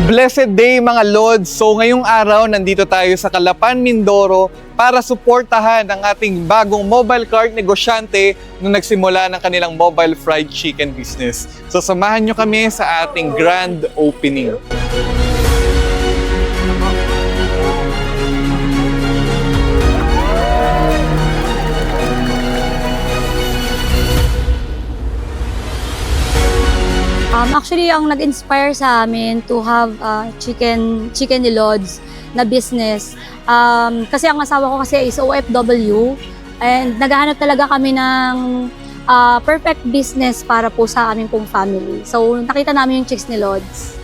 Blessed day mga Lods! So ngayong araw nandito tayo sa Calapan, Mindoro para suportahan ang ating bagong mobile cart negosyante nung nagsimula ng kanilang mobile fried chicken business. So samahan nyo kami sa ating grand opening. Actually, ang nag-inspire sa amin to have chicken ni Lods na business. Kasi ang asawa ko kasi is OFW and naghahanap talaga kami ng perfect business para po sa aming pong family. So, nakita namin yung Chicks ni Lods.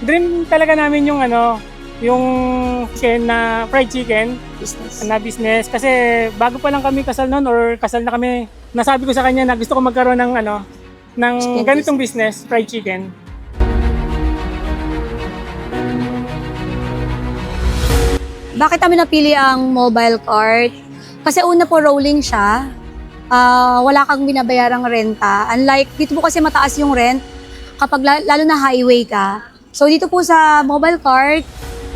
Dream talaga namin yung yung chicken na fried chicken business kasi bago pa lang kami kasal noon or kasal na kami, nasabi ko sa kanya na gusto ko magkaroon ng ng chicken ganitong business, fried chicken. Bakit kami napili ang mobile cart? Kasi una po rolling siya. Wala kang binabayarang renta. Unlike dito po kasi mataas yung rent kapag lalo na highway ka. So dito po sa mobile cart,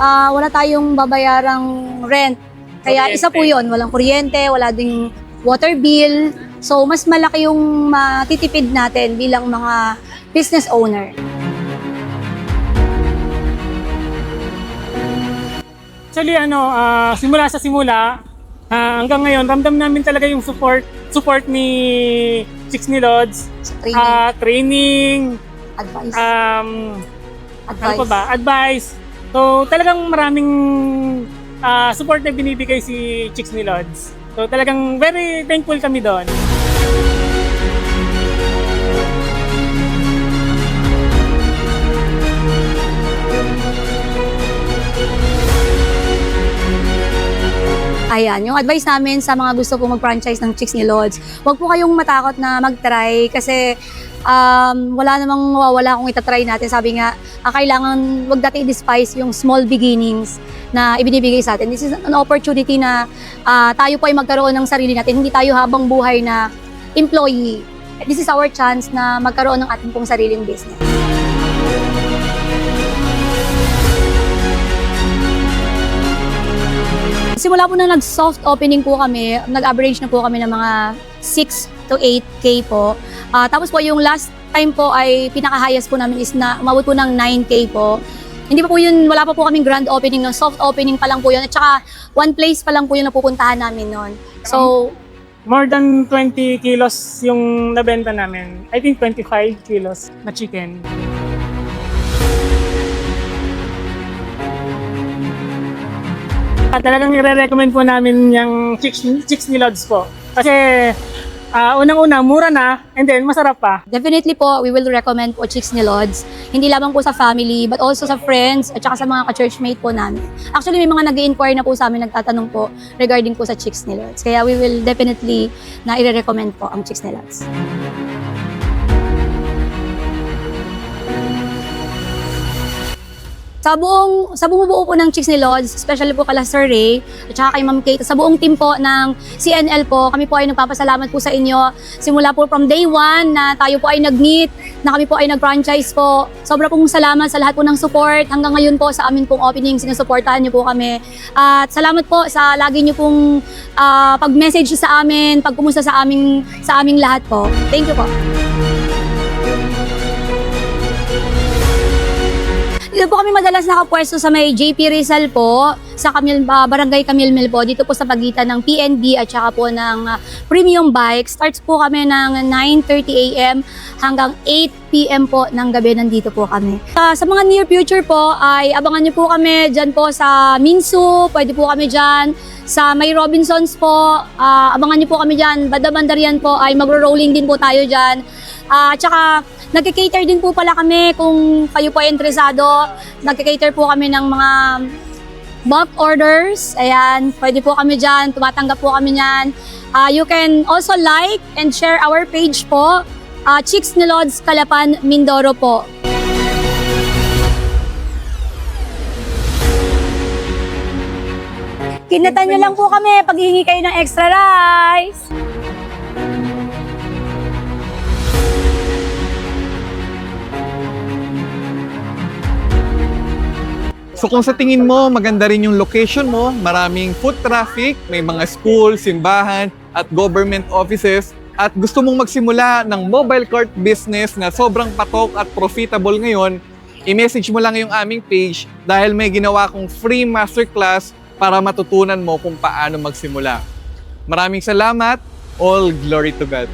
wala tayong babayarang rent. Kaya isa po yun, walang kuryente, wala ding water bill. So mas malaki yung matitipid natin bilang mga business owner. Actually simula sa simula hanggang ngayon ramdam namin talaga yung support ni Chicks ni Lods. Training, Advice. Ano pa ba? Advice. So talagang maraming support na binibigay si Chicks ni Lods. So talagang very thankful kami doon. Ayan, yung advice namin sa mga gusto po mag-franchise ng Chicks ni Lods, huwag po kayong matakot na mag-try kasi wala namang mawawala kung itatry natin. Sabi nga, kailangan wag natin i-despise yung small beginnings na ibinibigay sa atin. This is an opportunity na tayo po ay magkaroon ng sarili natin. Hindi tayo habang buhay na employee. This is our chance na magkaroon ng ating pong sariling business. Simula po na nag-soft opening po kami, nag-average na po kami ng mga 6 to 8K po. Tapos po yung last time po ay pinaka-highest po namin is na umabot po ng 9K po. Hindi pa po yun, wala pa po kaming grand opening, no? Soft opening pa lang po yun. At saka one place pa lang po yung napupuntahan namin noon. So, More than 20 kilos yung nabenta namin. I think 25 kilos na chicken. Talagang i-recommend po namin yung Chicks ni Lods po. Kasi unang-una, mura na, and then masarap pa. definitely po, we will recommend po Chicks ni Lods. Hindi lamang po sa family, but also sa friends at saka sa mga ka-churchmate po namin. Actually, may mga nag-i-inquire na po sa amin, nagtatanong po regarding po sa Chicks ni Lods. Kaya we will definitely na i-recommend po ang Chicks ni Lods. Sa buong buo po ng Chicks ni Lods, especially po kala Sir Ray at saka kay Ma'am Kate, sa buong team po ng CNL po, kami po ay nagpapasalamat po sa inyo. Simula po from day 1 na tayo po ay nag-meet, na kami po ay nag-franchise po. Sobra pong salamat sa lahat po ng support. Hanggang ngayon po sa amin pong opening, sinusuportahan niyo po kami. At salamat po sa lagi niyo pong pag-message sa amin, pagkumusta sa aming lahat po. Thank you po. Dito po kami madalas nakapwesto sa may JP Rizal po, sa Barangay Camilmil po, dito po sa pagitan ng PNB at saka po ng Premium Bike. Starts po kami ng 9:30 AM hanggang 8 PM po ng gabi, nandito po kami. Sa mga near future po ay abangan niyo po kami dyan po sa Minsu, pwede po kami dyan. Sa may Robinsons po, abangan niyo po kami dyan. Banda-bandarian po ay magro-rolling din po tayo dyan. Tsaka nagka-cater din po pala kami kung kayo po ay interesado. Nagka-cater po kami ng mga bulk orders. Ayan, pwede po kami dyan. Tumatanggap po kami dyan. You can also like and share our page po. Chicks ni Lods Calapan, Mindoro po. Kinatan nyo lang po kami pag hihingi kayo ng extra rice. So kung sa tingin mo, maganda rin yung location mo, maraming foot traffic, may mga school, simbahan, at government offices, at gusto mong magsimula ng mobile cart business na sobrang patok at profitable ngayon, i-message mo lang yung aming page dahil may ginawa kong free masterclass para matutunan mo kung paano magsimula. Maraming salamat. All glory to God.